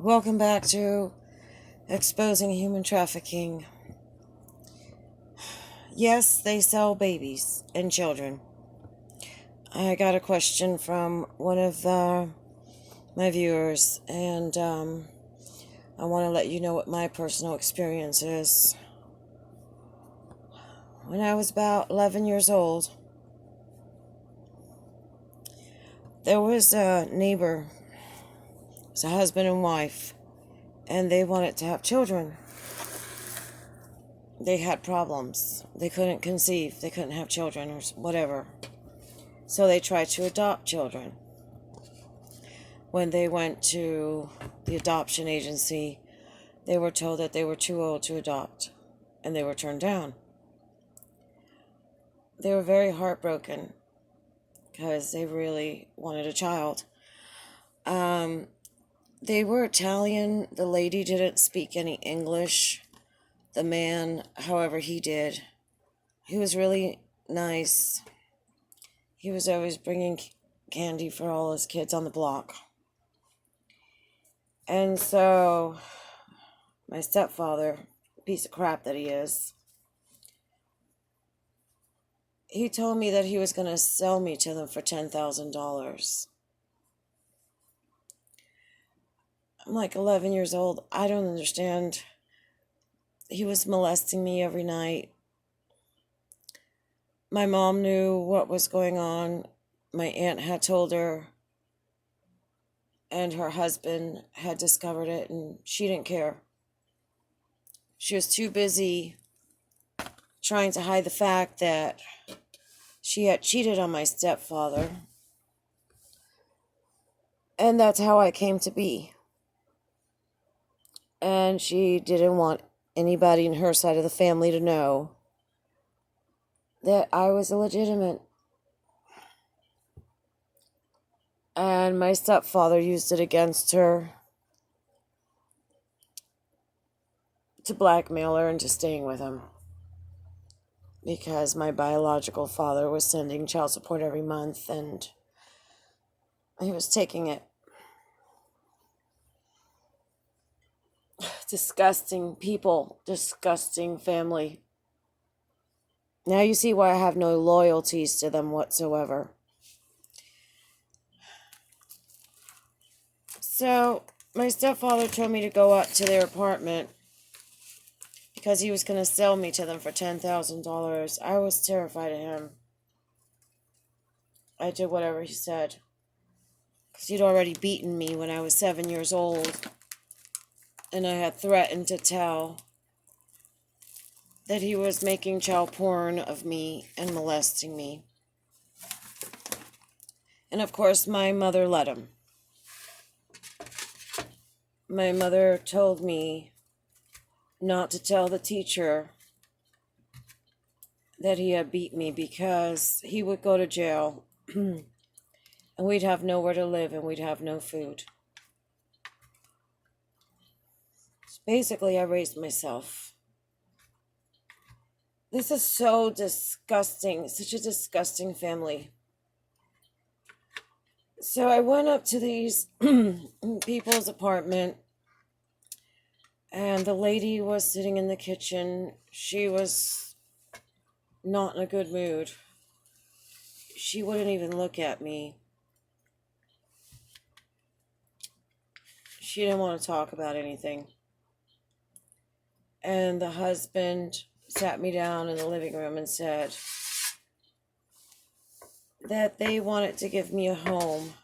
Welcome back to Exposing Human Trafficking. Yes, they sell babies and children. I got a question from one of my viewers, and I want to let you know what my personal experience is. When I was about 11 years old, there was a neighbor, it was a husband and wife, and they wanted to have children. They had problems. They couldn't conceive. They couldn't have children or whatever. So they tried to adopt children. When they went to the adoption agency, they were told that they were too old to adopt, and they were turned down. They were very heartbroken because they really wanted a child. They were Italian. The lady didn't speak any English. The man, however, he did. He was really nice. He was always bringing candy for all his kids on the block. And so, my stepfather, piece of crap that he is, he told me that he was going to sell me to them for $10,000. I'm like 11 years old. I don't understand. He was molesting me every night. My mom knew what was going on. My aunt had told her, and her husband had discovered it, and she didn't care. She was too busy trying to hide the fact that she had cheated on my stepfather. And that's how I came to be. And she didn't want anybody in her side of the family to know that I was illegitimate. And my stepfather used it against her to blackmail her into staying with him. Because my biological father was sending child support every month, and he was taking it. Disgusting people, disgusting family. Now you see why I have no loyalties to them whatsoever. So, my stepfather told me to go up to their apartment because he was going to sell me to them for $10,000. I was terrified of him. I did whatever he said, because he'd already beaten me when I was 7 years old, and I had threatened to tell that he was making child porn of me and molesting me. And of course, my mother let him. My mother told me not to tell the teacher that he had beat me because he would go to jail and we'd have nowhere to live and we'd have no food. So basically, I raised myself. This is so disgusting, such a disgusting family. So I went up to these people's apartment, and the lady was sitting in the kitchen. She was not in a good mood. She wouldn't even look at me. She didn't want to talk about anything. And the husband sat me down in the living room and said that they wanted to give me a home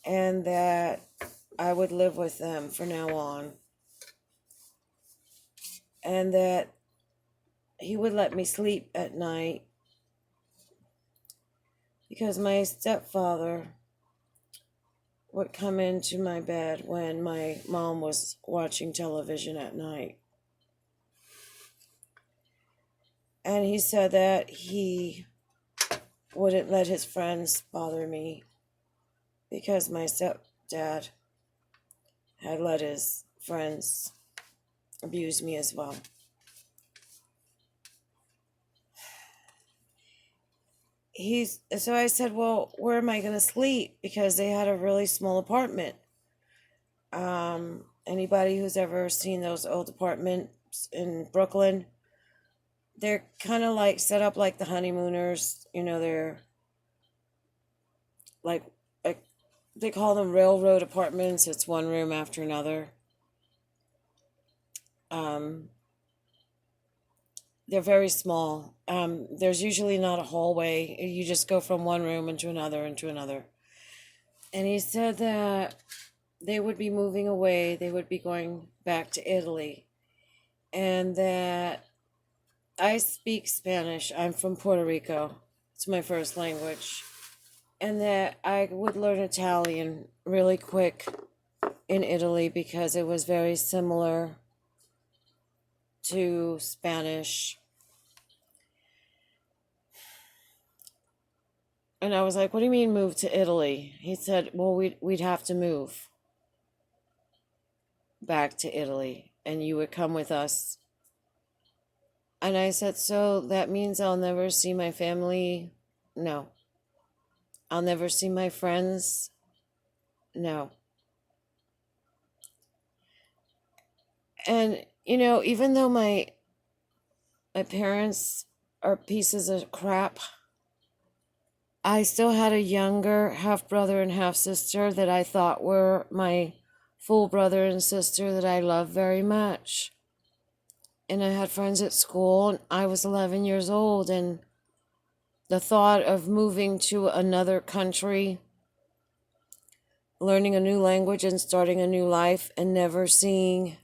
and that I would live with them from now on, and that he would let me sleep at night because my stepfather would come into my bed when my mom was watching television at night. And he said that he wouldn't let his friends bother me because my stepdad had let his friends abuse me as well. so I said, well, where am I going to sleep? Because they had a really small apartment. Anybody who's ever seen those old apartments in Brooklyn, they're kind of like set up like the honeymooners. They're like, like they call them railroad apartments. It's one room after another. Um, they're very small. There's usually not a hallway. You just go from one room into another, into another. And he said that they would be moving away. They would be going back to Italy. And that I speak Spanish. I'm from Puerto Rico. It's my first language. And that I would learn Italian really quick in Italy because it was very similar to Spanish. And I was like, what do you mean move to Italy? He said, well, we'd have to move back to Italy and you would come with us. And I said, so that means I'll never see my family? No. I'll never see my friends? No. And, even though my parents are pieces of crap, I still had a younger half brother and half sister that I thought were my full brother and sister that I love very much. And I had friends at school, and I was 11 years old, and the thought of moving to another country, learning a new language and starting a new life and never seeing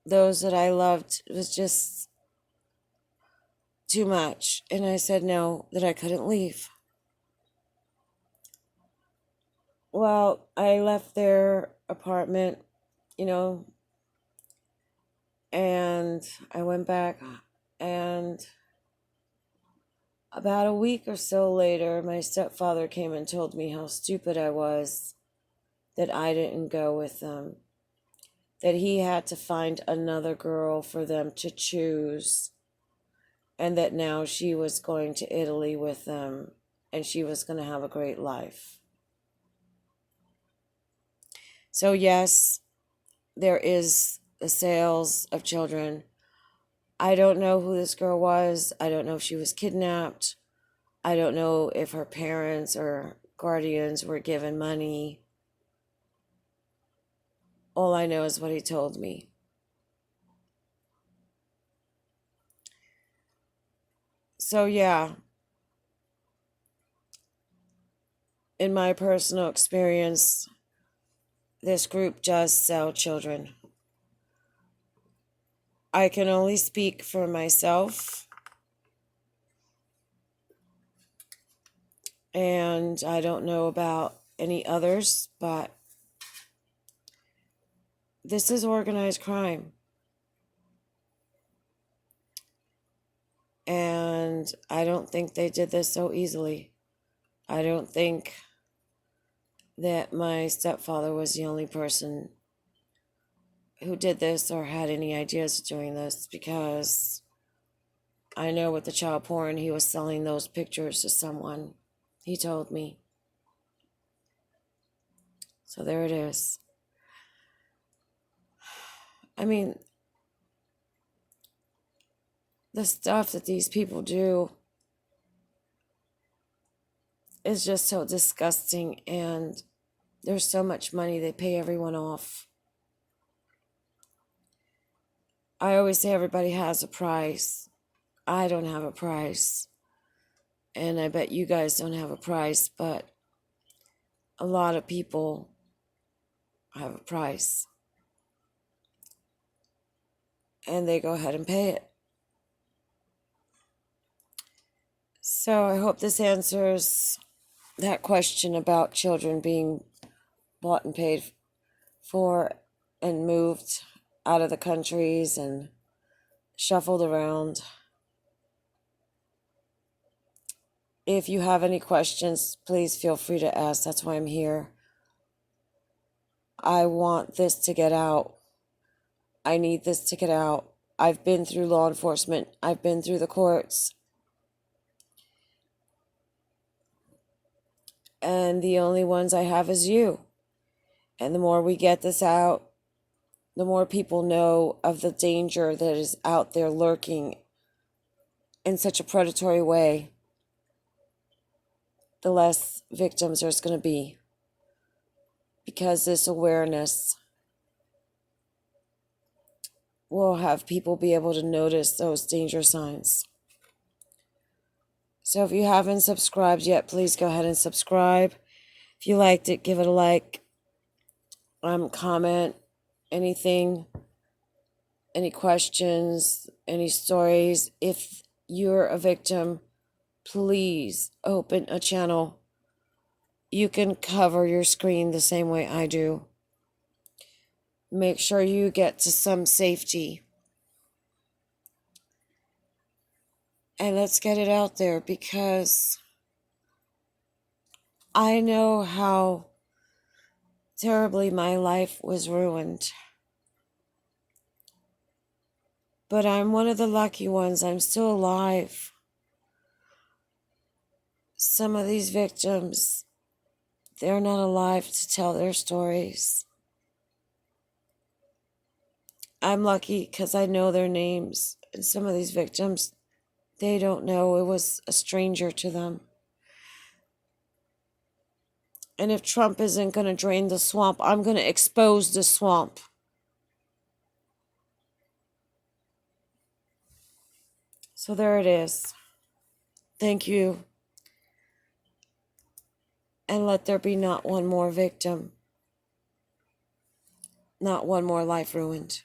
those that I loved was just too much. And I said no, that I couldn't leave. Well, I left their apartment, and I went back, and about a week or so later, my stepfather came and told me how stupid I was that I didn't go with them, that he had to find another girl for them to choose, and that now she was going to Italy with them and she was going to have a great life. So yes, there is the sales of children. I don't know who this girl was. I don't know if she was kidnapped. I don't know if her parents or guardians were given money. All I know is what he told me. So yeah, in my personal experience, this group does sell children. I can only speak for myself, and I don't know about any others, but this is organized crime. And I don't think they did this so easily. I don't think that my stepfather was the only person who did this or had any ideas of doing this, because I know with the child porn, he was selling those pictures to someone. He told me. So there it is. I mean, the stuff that these people do is just so disgusting, and there's so much money, they pay everyone off. I always say everybody has a price. I don't have a price, and I bet you guys don't have a price, but a lot of people have a price, and they go ahead and pay it. So I hope this answers that question about children being bought and paid for and moved out of the countries and shuffled around. If you have any questions, please feel free to ask. That's why I'm here. I want this to get out. I need this to get out. I've been through law enforcement. I've been through the courts. And the only ones I have is you. And the more we get this out, the more people know of the danger that is out there lurking in such a predatory way, the less victims there's going to be. Because this awareness will have people be able to notice those danger signs. So if you haven't subscribed yet, please go ahead and subscribe. If you liked it, give it a like, comment, anything, any questions, any stories. If you're a victim, please open a channel. You can cover your screen the same way I do. Make sure you get to some safety. And let's get it out there, because I know how terribly my life was ruined. But I'm one of the lucky ones. I'm still alive. Some of these victims, they're not alive to tell their stories. I'm lucky because I know their names. And some of these victims, they don't know. It was a stranger to them. And if Trump isn't going to drain the swamp, I'm going to expose the swamp. So there it is. Thank you. And let there be not one more victim. Not one more life ruined.